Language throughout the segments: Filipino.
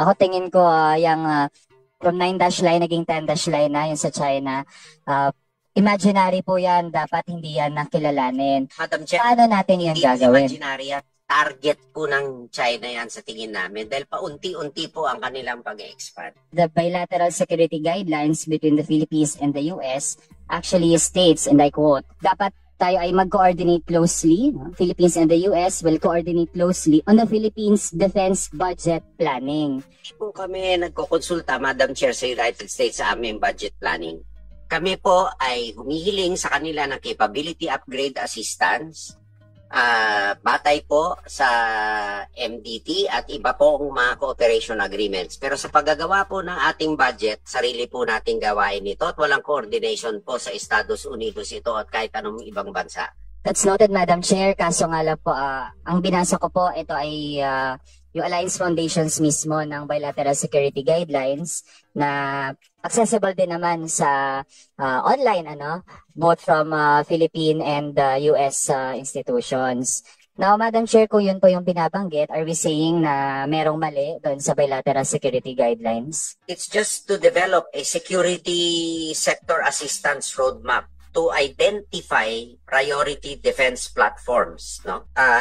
Ako tingin ko yung from 9-line naging 10-line na yung sa China. Imaginary po yan, dapat hindi yan nakilalanin. Madam Chair, paano natin yan gagawin? Imaginary yan. Target po ng China yan sa tingin namin dahil paunti-unti po ang kanilang pag-expand. The bilateral security guidelines between the Philippines and the US actually states, and I quote, dapat tayo ay mag-coordinate closely. Philippines and the US will coordinate closely on the Philippines defense budget planning. Kung kami nagkokonsulta, Madam Chair, sa United States sa aming budget planning, kami po ay humihiling sa kanila ng capability upgrade assistance, batay po sa MDT at iba pong mga cooperation agreements. Pero sa paggagawa po ng ating budget, sarili po nating gawain ito at walang coordination po sa Estados Unidos ito at kahit anong ibang bansa. That's noted, Madam Chair. Kaso nga lang po, ang binasa ko po, ito ay yung Alliance Foundations mismo ng Bilateral Security Guidelines na accessible din naman sa online, both from Philippine and US institutions. Now, Madam Chair, kung yun po yung binabanggit, are we saying na merong mali doon sa Bilateral Security Guidelines? It's just to develop a security sector assistance roadmap to identify priority defense platforms,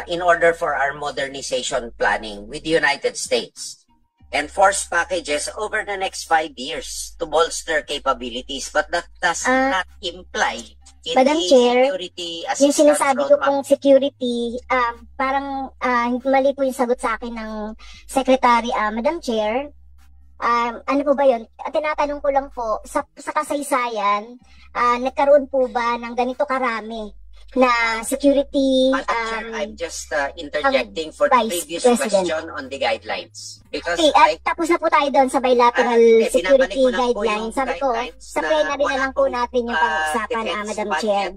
in order for our modernization planning with the United States and force packages over the next 5 years to bolster capabilities. But that does not imply in Madam the Chair, security yung assistance sinasabi ko roadmap. pong security, parang mali po yung sagot sa akin ng Secretary. Madam Chair, ano po ba yun? Tinatanong ko lang po, sa kasaysayan, nagkaroon po ba ng ganito karami na security? Madam Chair, I'm just interjecting for the previous question on the guidelines. Because okay, tapos na po tayo doon sa bilateral security guidelines. Sabi ko, sa plenary na lang po natin yung pag-usapan, Madam Chair.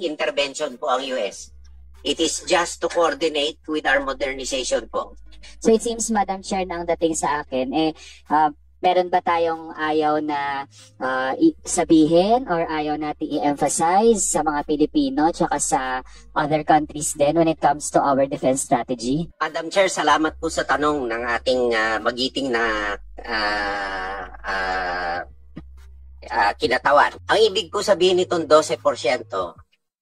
Intervention po ang US. It is just to coordinate with our modernization po. So it seems, Madam Chair, na ang dating sa akin, meron ba tayong ayaw na sabihin or ayaw natin i-emphasize sa mga Pilipino tsaka sa other countries din when it comes to our defense strategy? Madam Chair, salamat po sa tanong ng ating magiting na kinatawan. Ang ibig ko sabihin nitong 12%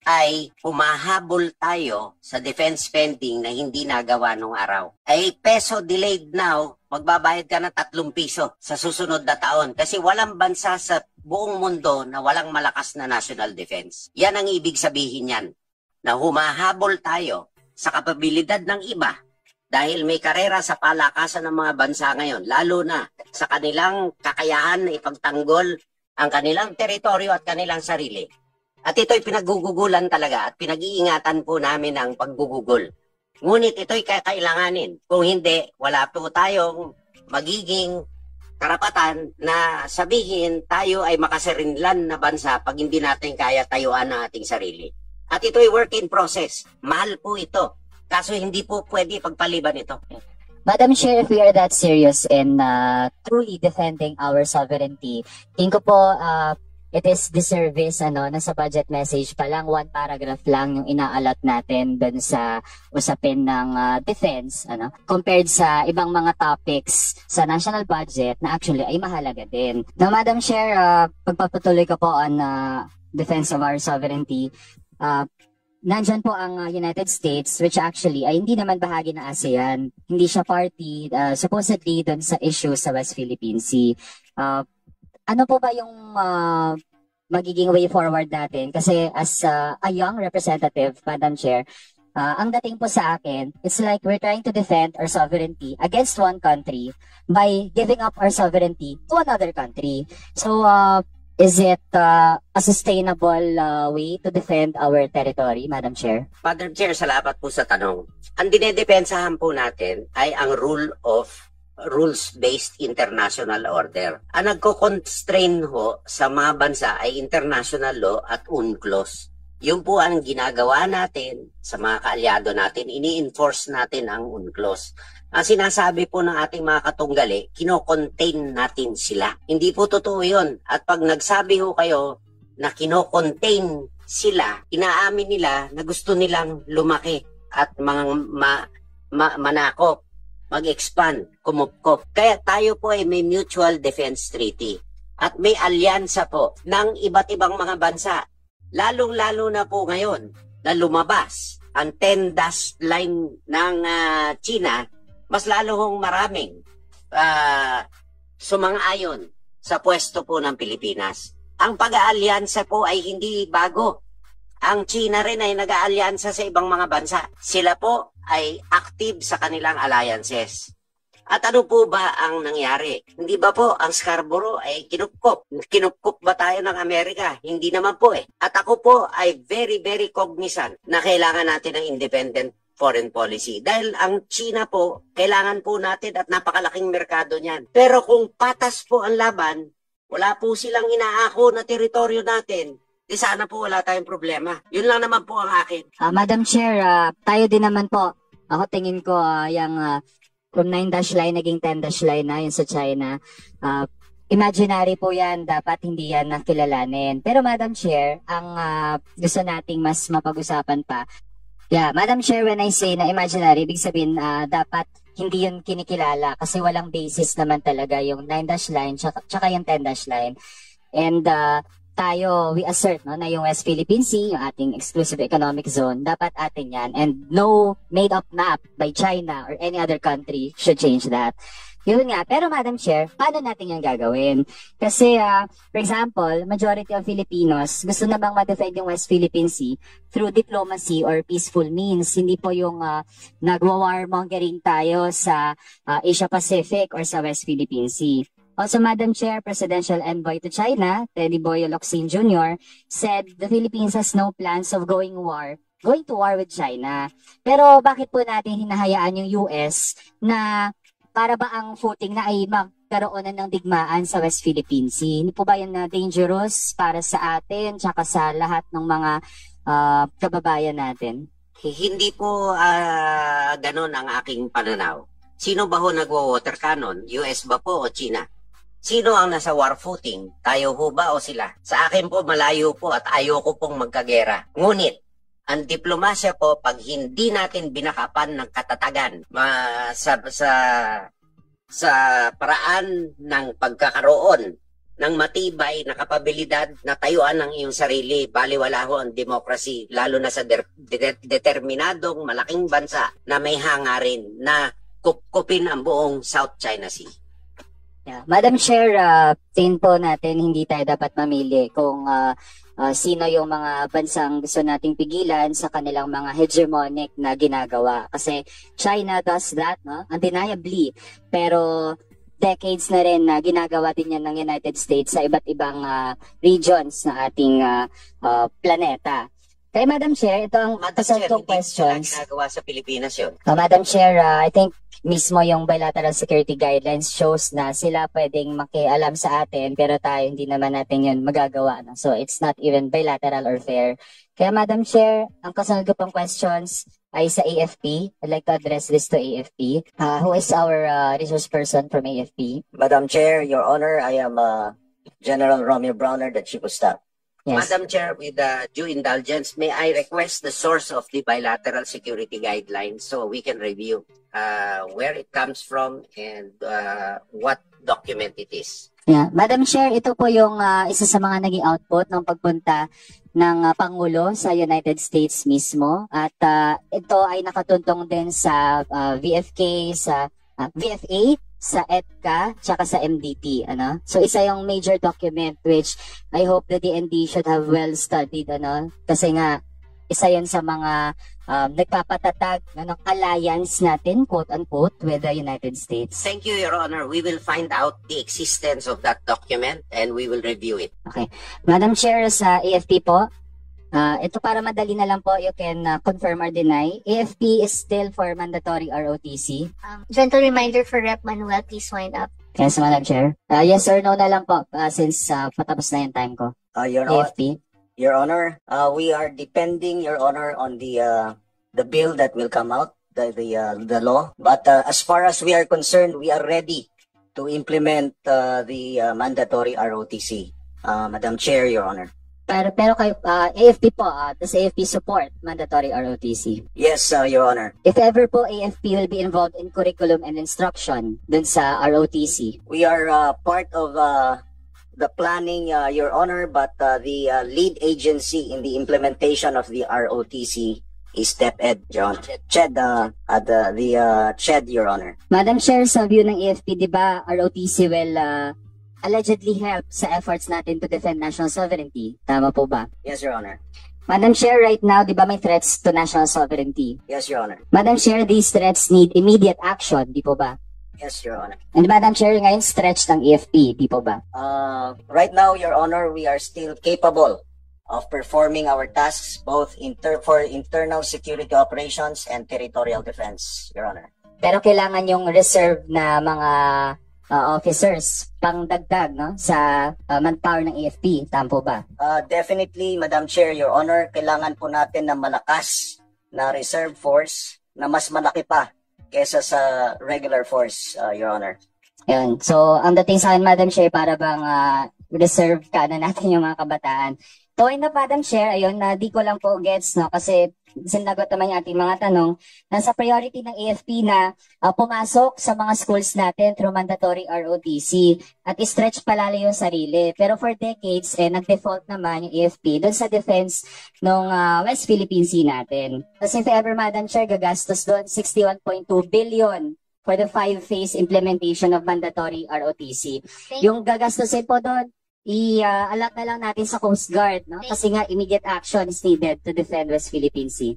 ay humahabol tayo sa defense spending na hindi nagawa nung araw. Ay peso delayed now, magbabayad ka ng 3 piso sa susunod na taon kasi walang bansa sa buong mundo na walang malakas na national defense. Yan ang ibig sabihin yan, na humahabol tayo sa kapabilidad ng iba dahil may karera sa palakasan ng mga bansa ngayon, lalo na sa kanilang kakayahan na ipagtanggol ang kanilang teritoryo at kanilang sarili. At ito'y pinagugugulan talaga at pinag-iingatan po namin ang paggugugol. Ngunit ito'y kakailanganin. Kung hindi, wala po tayong magiging karapatan na sabihin tayo ay makasarinlan na bansa pag hindi natin kaya tayuan ang ating sarili. At ito'y work in process. Mahal po ito. Kaso hindi po pwede pagpaliban ito. Madam Chair, if we are that serious in truly defending our sovereignty, tingin ko po it is disservice na sa budget message pa lang 1 paragraph lang yung inaalat natin dun sa usapin ng defense compared sa ibang mga topics sa national budget na actually ay mahalaga din. Now, Madam Chair, pagpapatuloy ko po on defense of our sovereignty, nandyan po ang United States, which actually ay hindi naman bahagi ng ASEAN. Hindi siya party supposedly dun sa issue sa West Philippine Sea. Ano po ba yung magiging way forward natin? Kasi as a young representative, Madam Chair, ang dating po sa akin, it's like we're trying to defend our sovereignty against one country by giving up our sovereignty to another country. So, is it a sustainable way to defend our territory, Madam Chair? Madam Chair, salamat po sa tanong. Ang dinedepensahan po natin ay ang rules-based international order. Ang nagko-constrain ho sa mga bansa ay international law at UNCLOS. Yun po ang ginagawa natin sa mga kaalyado natin, ini-enforce natin ang UNCLOS. Ang sinasabi po ng ating mga katunggali, kino-contain natin sila. Hindi po totoo yun. At pag nagsabi ho kayo na kino-contain sila, inaamin nila na gusto nilang lumaki at manakop. mag-expand, kumupkop. Kaya tayo po ay may mutual defense treaty at may alyansa po ng iba't ibang mga bansa. Lalong-lalo na po ngayon na lumabas ang 10-dash line ng China, mas lalo hong maraming sumang-ayon sa pwesto po ng Pilipinas. Ang pag-aalyansa po ay hindi bago. Ang China rin ay nag-aalyansa sa ibang mga bansa. Sila po ay active sa kanilang alliances. At ano po ba ang nangyari? Hindi ba po ang Scarborough ay kinupkop? Kinupkop ba tayo ng Amerika? Hindi naman po eh. At ako po ay very, very cognizant na kailangan natin ng independent foreign policy. Dahil ang China po, kailangan po natin at napakalaking merkado niyan. Pero kung patas po ang laban, wala po silang inaako na teritoryo natin, di sana po wala tayong problema. Yun lang naman po ang akin. Madam Chair, tayo din naman po. Ako tingin ko yung from 9-dash line naging 10-dash line na yun sa China. Imaginary po yan, dapat hindi yan nakilalanin. Pero Madam Chair, ang gusto nating mas mapag-usapan pa, Madam Chair, when I say na imaginary, ibig sabihin dapat hindi yun kinikilala kasi walang basis naman talaga yung 9-dash line tsaka yung 10-dash line. And tayo, we assert na yung West Philippine Sea, yung ating exclusive economic zone, dapat atin yan. And no made-up map by China or any other country should change that. Yun nga. Pero Madam Chair, paano natin yung gagawin? Kasi, for example, majority of Filipinos gusto na bang ma-defend yung West Philippine Sea through diplomacy or peaceful means. Hindi po yung nagwa-warmongering tayo sa Asia Pacific or sa West Philippine Sea. Also, Madam Chair, Presidential Envoy to China, Teddy Boyo Locsin Jr., said the Philippines has no plans of going to war with China. Pero bakit po natin hinahayaan yung US na para ba ang footing na ay magkaroon na ng digmaan sa West Philippine Sea? Hindi po ba yan na dangerous para sa atin tsaka sa lahat ng mga kababayan natin? Hindi po ganun ang aking pananaw. Sino ba ho nagwa-water cannon? US ba po o China? Sino ang nasa war footing? Tayo ho ba o sila? Sa akin po malayo po at ayoko pong magkagera. Ngunit, ang diplomasya po, pag hindi natin binakapan ng katatagan sa paraan ng pagkakaroon ng matibay na kapabilidad na tayuan ng iyong sarili, baliwala ho ang democracy, lalo na sa determinadong malaking bansa na may hangarin na kupkupin ang buong South China Sea. Madam Chair, tingin po natin hindi tayo dapat mamili kung sino yung mga bansang gusto nating pigilan sa kanilang mga hegemonic na ginagawa. Kasi China does that, no? Undeniably. Pero decades na rin na ginagawa din yan ng United States sa iba't ibang regions na ating planeta. Kaya Madam Chair, ito ang kasaltong questions. Hindi ginagawa sa Pilipinas yun. Madam Chair, I think mismo yung bilateral security guidelines shows na sila pwedeng makialam sa atin pero tayo hindi naman natin yun magagawa. No? So it's not even bilateral or fair. Kaya Madam Chair, ang kasunod ko pang questions ay sa AFP. I'd like to address this to AFP. Who is our resource person from AFP? Madam Chair, Your Honor, I am General Romeo Browner, the Chief of Staff. Yes. Madam Chair, with due indulgence, may I request the source of the bilateral security guidelines so we can review where it comes from and what document it is. Madam Chair, ito po yung isa sa mga naging output ng pagpunta ng Pangulo sa United States mismo. At ito ay nakatuntong din sa VFK, sa VFA, sa EDCA, tsaka sa MDT. So isa yung major document which I hope the DND should have well studied. Kasi nga, isa yan sa mga nagpapatatag ng alliance natin, quote-unquote, with the United States. Thank you, Your Honor. We will find out the existence of that document and we will review it. Okay. Madam Chair, sa AFP po, ito para madali na lang po, you can confirm or deny. AFP is still for mandatory ROTC. Gentle reminder for Rep. Manuel, please wind up. Yes, Madam Chair. Yes or no na lang po since patapos na yung time ko. AFP. Your Honor, we are depending, Your Honor, on the bill that will come out, the law. But as far as we are concerned, we are ready to implement the mandatory ROTC. Madam Chair, Your Honor. Pero kayo, AFP po, does AFP support mandatory ROTC? Yes, Your Honor. If ever po AFP will be involved in curriculum and instruction dun sa ROTC? We are part of the planning, Your Honor, but the lead agency in the implementation of the ROTC is DepEd, Your Honor. CHED, the CHED, Your Honor. Madam Chair, sa view ng AFP, di ba ROTC will allegedly help sa efforts natin to defend national sovereignty? Tama po ba? Yes, Your Honor. Madam Chair, right now, di ba may threats to national sovereignty? Yes, Your Honor. Madam Chair, these threats need immediate action, di po ba? Yes, Your Honor. And Madam Chair, ngayon stretch ng AFP, di po ba? Right now, Your Honor, we are still capable of performing our tasks both for internal security operations and territorial defense, Your Honor. Pero kailangan yung reserve na mga officers pang dagdag, no, sa manpower ng AFP, tama po ba? Definitely, Madam Chair, Your Honor, kailangan po natin ng malakas na reserve force na mas malaki pa kesa sa regular force, Your Honor. Yun. So, ang dating sa akin, Madam Chair, para bang reserve ka na natin yung mga kabataan. Toy na, Madam Chair, ayun, na di ko lang po gets, no, kasi sinagot naman yung ating mga tanong, nasa priority ng AFP na pumasok sa mga schools natin through mandatory ROTC at stretch palalo yung sarili. Pero for decades, nag-default naman yung AFP doon sa defense ng West Philippine Sea natin. Kasi if ever, Madam Chair, gagastos doon 61.2 billion for the 5-phase implementation of mandatory ROTC. Yung gagastusin po doon, i-allot na lang natin sa Coast Guard, no? Kasi nga immediate action is needed to defend West Philippine Sea.